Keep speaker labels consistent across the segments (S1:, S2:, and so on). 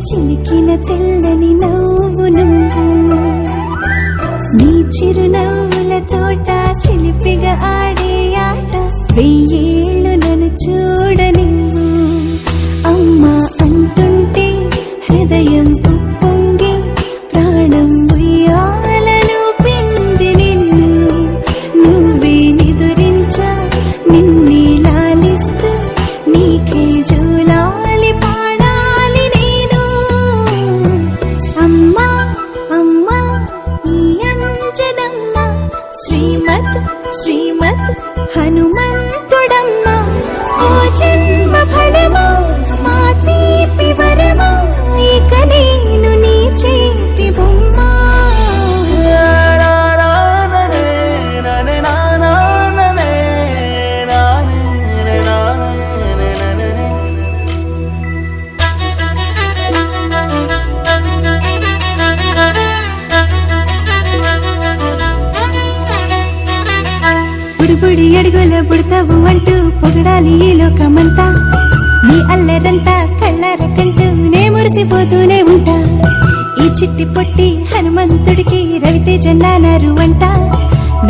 S1: చిలికిన తెల్లని నవ్వు నువ్వు నీ చిరునవ్వుల తోట చిలిపిగా ఆడే ఆట వెయ్యేళ్ళు నన్ను చూడనివ్వు అమ్మా అంటుంటే హృదయం ఉప్పొంగి ప్రాణం ఉయ్యాలలో పిండి నిన్ను నువ్వే నిదురించా నిన్నే లాలిస్తూ నీకే జోలాలి పాడాలి నేను అమ్మా అమ్మా ఈ అంజనమ్మ శ్రీమత్ శ్రీమత్ హనుమంతుడమ్మ ఓ జన్మ ఫలమా మా తీపి వరమా ఇక నేను నీ చేతి బొమ్మ బుడిబుడి అడుగుల పుడతావు అంటూ పొగడాలి ఈ లోకమంతా నీ అల్లరంతా కళ్ళారకంటూ నే మురిసిపోతూనే ఉంటా ఈ చిట్టి పొట్టి హనుమంతుడికి రవితేజ నానారు అంట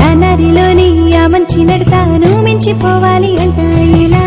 S1: నానారిలోని ఆ మంచి నడతా నువ్వు మించిపోవాలి అంట ఇలా